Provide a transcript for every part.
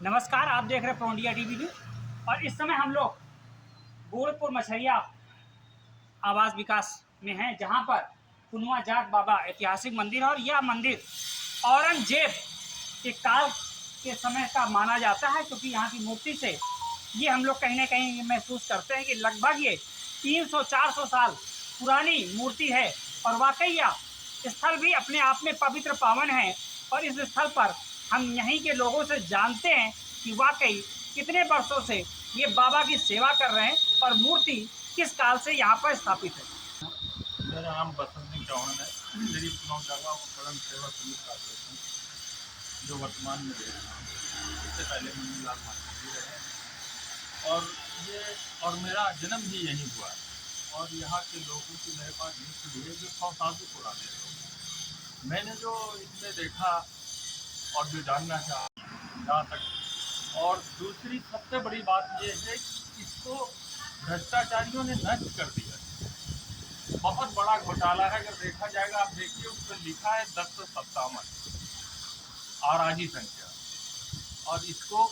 नमस्कार, आप देख रहे हैं प्रो इंडिया टीवी न्यूज़। और इस समय हम लोग गोरखपुर मछरिया आवास विकास में हैं, जहां पर कुनवा जाट बाबा ऐतिहासिक मंदिर है। और यह मंदिर औरंगजेब के काल के समय का माना जाता है, क्योंकि यहाँ की मूर्ति से ये हम लोग कहीं ना कहीं महसूस करते हैं कि लगभग ये 300-400 साल पुरानी मूर्ति है। और वाकई यह स्थल भी अपने आप में पवित्र पावन है। और इस स्थल पर हम यहीं के लोगों से जानते हैं कि वाकई कितने वर्षों से ये बाबा की सेवा कर रहे हैं और मूर्ति किस काल से यहाँ पर स्थापित है। मेरा नाम बसंत सिंह चौहान है। मेरी कुनवा जाट परम सेवा समिति का अध्यक्ष हूँ, जो वर्तमान में रह रहा हूँ। इससे पहले मंदिर माता रहे और मेरा जन्म भी यहीं हुआ है। और यहाँ के लोगों की मेरे पास लिस्ट भी है जो 100 साल से पुराने लोग। मैंने जो इसमें देखा और जो जानना चाहा जहाँ तक, और दूसरी सबसे बड़ी बात ये है कि इसको भ्रष्टाचारियों ने नष्ट कर दिया। बहुत बड़ा घोटाला है। अगर देखा जाएगा, आप देखिए उस पर लिखा है 1057 आराजी संख्या, और इसको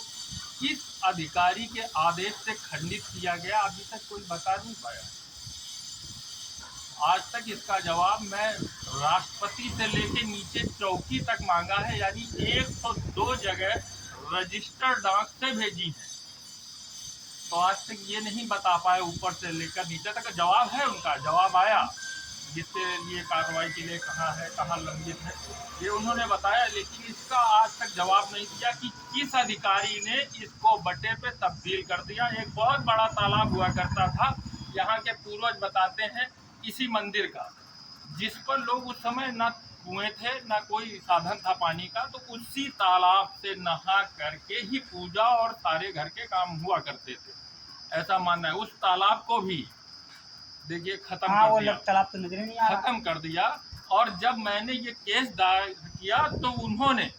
किस अधिकारी के आदेश से खंडित किया गया अभी तक कोई बता नहीं पाया। आज तक इसका जवाब मैं राष्ट्रपति से लेके नीचे चौकी तक मांगा है, यानी 102 जगह रजिस्टर्ड डाक से भेजी है, तो आज तक ये नहीं बता पाए ऊपर से लेकर नीचे तक। जवाब है, उनका जवाब आया जिसके लिए कार्रवाई के लिए कहाँ है, कहाँ लंबित है, ये उन्होंने बताया, लेकिन इसका आज तक जवाब नहीं दिया कि किस अधिकारी ने इसको बटे पे तब्दील कर दिया। एक बहुत बड़ा तालाब हुआ करता था, यहाँ के पूर्वज बताते हैं, इसी मंदिर का, जिस पर लोग उस समय न कुएं थे न कोई साधन था पानी का, तो उसी तालाब से नहा करके ही पूजा और सारे घर के काम हुआ करते थे, ऐसा मानना है। उस तालाब को भी देखिए खत्म कर दिया, तालाब तो नजर नहीं आ रहा। खत्म कर दिया। और जब मैंने ये केस दायर किया तो उन्होंने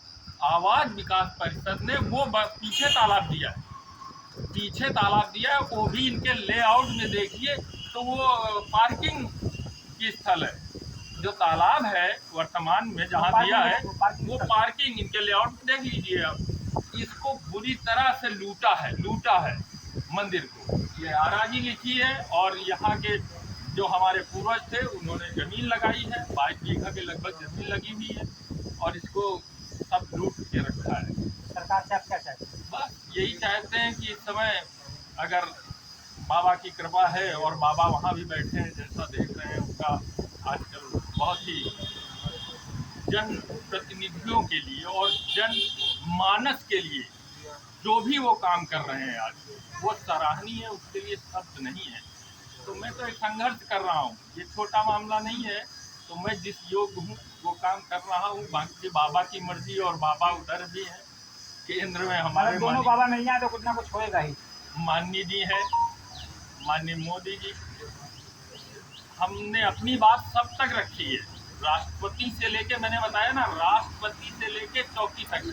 आवास विकास परिषद ने वो पीछे तालाब दिया है, पीछे तालाब दिया है, वो भी इनके लेआउट में देखिए तो वो पार्किंग की स्थल है। जो तालाब है वर्तमान में जहाँ दिया है वो पार्किंग, इनके लेआउट में देख लीजिए आप। इसको बुरी तरह से लूटा है मंदिर को, ये आराजी लिखी है। और यहाँ के जो हमारे पूर्वज थे उन्होंने जमीन लगाई है, 22 बीघा के लगभग जमीन लगी हुई है, और इसको सब लूट के रखा है। सरकार से आप क्या चाहते हैं? बस यही चाहते हैं कि इस समय अगर बाबा की कृपा है और बाबा वहाँ भी बैठे हैं, जैसा देख रहे हैं, उनका आजकल बहुत ही जन प्रतिनिधियों के लिए और जन मानस के लिए जो भी वो काम कर रहे हैं आज, वो सराहनीय है, उसके लिए शब्द नहीं है। तो मैं तो एक संघर्ष कर रहा हूँ, ये छोटा मामला नहीं है। तो मैं जिस योग्य हूँ वो काम कर रहा हूँ, बाकी बाबा की मर्जी, और बाबा उधर भी है केंद्र में हमारे, दोनों बाबा मिल जाए तो कुछ ना कुछ होएगा ही। माननीय जी है, माननीय मोदी जी, हमने अपनी बात सब तक रखी है, राष्ट्रपति से लेके, मैंने बताया ना, राष्ट्रपति से लेके चौकी तक।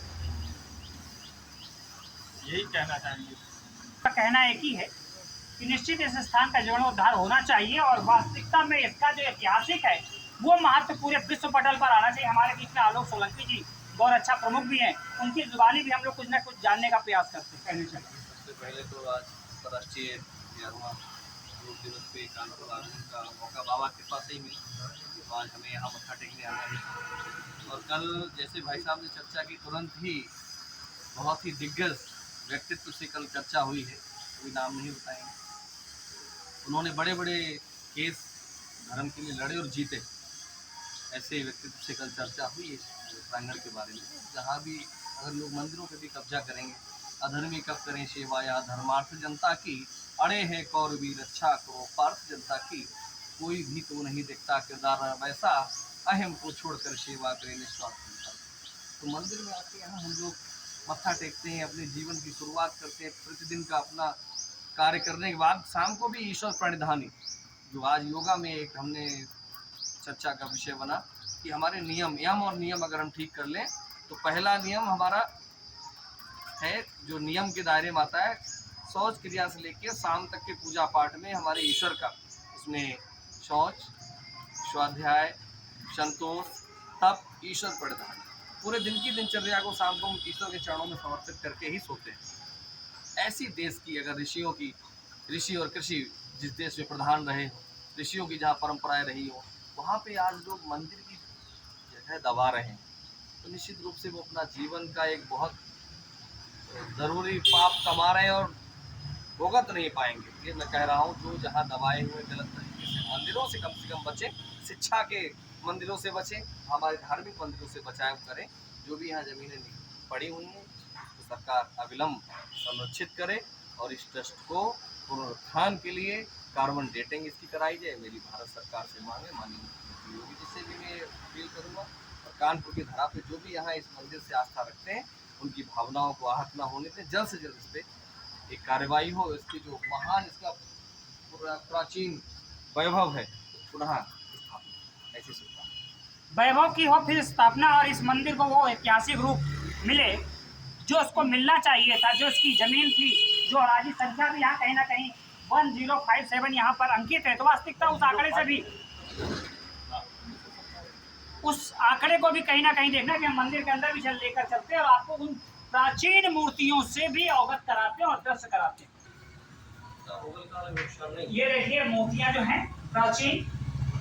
यही कहना चाहेंगे। का कहना एक ही है कि निश्चित इस स्थान का जीर्णोद्धार होना चाहिए, और वास्तविकता में इसका जो ऐतिहासिक है वो महत्व पूरे विश्व पटल पर आना चाहिए। हमारे बीच में आलोक सोलंकी जी बहुत अच्छा प्रमुख भी हैं, उनकी जुबानी भी हम लोग कुछ ना कुछ जानने का प्रयास करते हैं। कहने चाहिए सबसे पहले तो आज अंतर्राष्ट्रीय योग दिवस पे कानपुर आने का मौका बाबा के पास ही मिला, तो आज हमें यहाँ मत्था टेकने आना है। और कल जैसे भाई साहब ने चर्चा की, तुरंत ही बहुत ही दिग्गज व्यक्तित्व से कल चर्चा हुई है, कोई नाम नहीं बताएंगे। उन्होंने बड़े बड़े केस धर्म के लिए लड़े और जीते, ऐसे व्यक्तित्व से कल चर्चा हुई है प्रांगण के बारे में। जहाँ भी अगर लोग मंदिरों पे भी कब्जा करेंगे, अधर्मी कब करें सेवा या धर्मार्थ जनता की, अड़े हैं कौरवी रक्षा करो पार्थ जनता की, कोई भी तो नहीं देखता किरदार वैसा, अहम को छोड़कर सेवा करें निस्वार्थ जनता। तो मंदिर में आके यहाँ हम लोग मत्था टेकते हैं, अपने जीवन की शुरुआत करते हैं, प्रतिदिन का अपना कार्य करने के बाद शाम को भी ईश्वर प्रणिधानी, जो आज योगा में एक हमने चर्चा का विषय बना कि हमारे यम और नियम अगर हम ठीक कर लें, तो पहला नियम हमारा है जो नियम के दायरे में आता है, शौच क्रिया से लेकर शाम तक के पूजा पाठ में हमारे ईश्वर का, उसमें शौच, स्वाध्याय, संतोष, तप, ईश्वर प्रणिधान। पूरे दिन की दिनचर्या को शाम को हम ईश्वर के चरणों में समर्पित करके ही सोते हैं। ऐसी देश की अगर ऋषि और कृषि जिस देश में प्रधान रहे हो, ऋषियों की जहाँ परंपराएं रही हो, वहाँ पे आज लोग मंदिर की जगह दबा रहे हैं, तो निश्चित रूप से वो अपना जीवन का एक बहुत ज़रूरी पाप कमा रहे हैं और भुगत नहीं पाएंगे। ये मैं कह रहा हूँ, जो जहाँ दबाए हुए गलत तरीके से मंदिरों से कम बचें, शिक्षा के मंदिरों से बचें, हमारे धार्मिक मंदिरों से बचाव करें। जो भी यहाँ ज़मीनें पड़ी हुई हैं तो सरकार अविलंब संरक्षित करे और इस ट्रस्ट को पुनरुत्थान के लिए कार्बन डेटिंग इसकी कराई जाए। मेरी भारत सरकार से मांग है, माननीय मुख्यमंत्री योगी जी से भी मैं अपील करूँगा। और कानपुर की धरा पे जो भी यहाँ इस मंदिर से आस्था रखते हैं, उनकी भावनाओं को आहत न होने दें, जल्द से जल्द इस पर एक कार्रवाई हो। इसकी जो महान इसका प्राचीन वैभव है पुनः स्थापित, ऐसी सुविधा वैभव की हो फिर स्थापना, और इस मंदिर को वो ऐतिहासिक रूप मिले जो उसको मिलना चाहिए था, जो इसकी जमीन थी, जो अराजी संख्या भी यहाँ कहीं ना कहीं 1057 यहाँ पर अंकित है। तो वास्तविकता उस आंकड़े से भी, उस आंकड़े को भी कहीं ना कहीं देखना कि हम मंदिर के अंदर भी चल लेकर चलते हैं और आपको उन प्राचीन मूर्तियों से भी अवगत कराते हैं और दर्श कराते हैं। ये देखिए मूर्तियां जो हैं प्राचीन,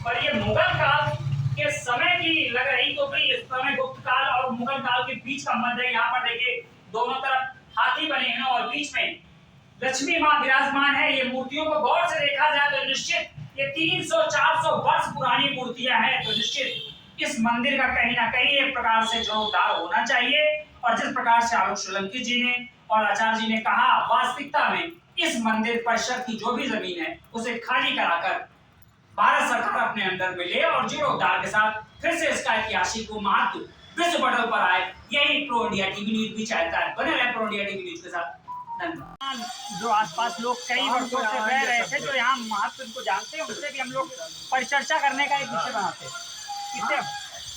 और ये मुगल काल के समय की लग रही, तो इस समय गुप्त काल और मुगल काल के बीच का मध्य है। यहाँ पर देखिए दोनों तरफ हाथी बने हैं और बीच में लक्ष्मी माँ विराजमान है। ये मूर्तियों को गौर से देखा जाए तो निश्चित ये 300-400 वर्ष पुरानी मूर्तियां हैं। तो निश्चित इस मंदिर का कहीं ना कहीं एक प्रकार से जीर्णोद्धार होना चाहिए। और जिस प्रकार से आलोक सोलंकी जी ने और आचार्य जी ने कहा, वास्तविकता में इस मंदिर परिसर की जो भी जमीन है उसे खाली कराकर भारत सरकार अपने अंदर में ले और जीर्णोद्धार के साथ फिर से इसका ऐतिहासिक महत्व विश्व पटल पर आए। यही प्रो इंडिया टीवी न्यूज भी चाहता है। बने रहे प्रो इंडिया टीवी न्यूज के साथ। धन्यवाद। जो आसपास लोग कई वर्षों से रह रहे थे, जो यहाँ महत्व इनको जानते हैं, उनसे भी हम लोग परिचर्चा करने का एक विषय बनाते हैं।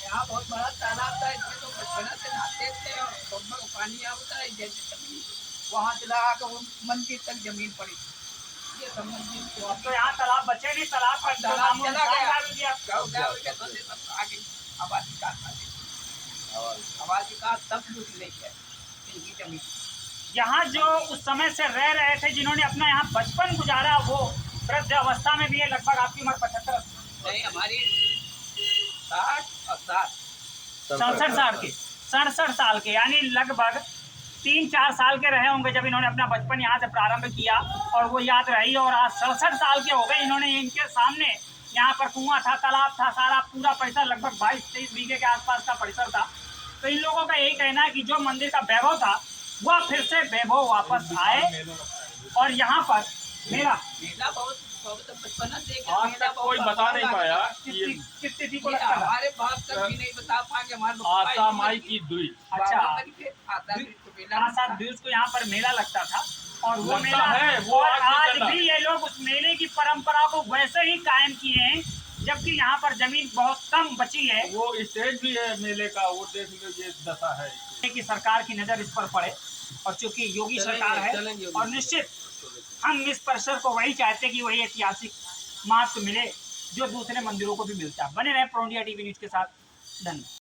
यहाँ बहुत बड़ा तालाब था, इसमें तो बचपना से नहाते थे और सोनमा का पानी आता है, जैसे जमीन वहाँ से लगा कर मंदिर तक जमीन पड़ी। ये सब मंदिर को अब तो यहाँ तालाब बचे नहीं, तालाब का तालाब चला गया। गया। आगे आबादी का सब लूट ले गया इनकी जमीन। यहाँ जो उस समय से रह रहे थे, जिन्होंने अपना यहाँ बचपन गुजारा, वो वृद्ध अवस्था में भी है। लगभग आपकी उम्र 75 नहीं, हमारी 60 और 67 साल के, यानी लगभग 3-4 साल के रहे होंगे जब इन्होंने अपना बचपन यहाँ से प्रारंभ किया और वो याद रही। और आज 67 साल के हो गए। इन्होंने इनके सामने यहाँ पर कुआं था, तालाब था, सारा पूरा परिसर लगभग 22-23 बीघे के आसपास का परिसर था। तो इन लोगों का यही कहना है कि जो मंदिर का वैभव था वह फिर से वैभव वापस आए। और यहाँ पर मेला बहुत बचपना से आज तक कोई बता नहीं पाया कि ये किस तिथि को लगता था। हमारे बाप तक भी नहीं बता पाएंगे। हमारे आशा माई की दुई अच्छा, मेला 7 दिवस को यहाँ पर मेला लगता था और वो लगता मेला है, वो और आज भी आज चल रहा भी ये लोग उस मेले की परंपरा को वैसे ही कायम किए हैं, जबकि यहाँ पर जमीन बहुत कम बची है। वो स्टेज भी है मेले का, वो देख लो, ये दशा है कि सरकार की नजर इस पर पड़े और चूंकि योगी सरकार है और निश्चित हम इस परिसर को वही चाहते हैं कि वही ऐतिहासिक महत्व मिले जो दूसरे मंदिरों को भी मिलता है। बने रहे प्रो इंडिया टीवी न्यूज के साथ। धन्यवाद।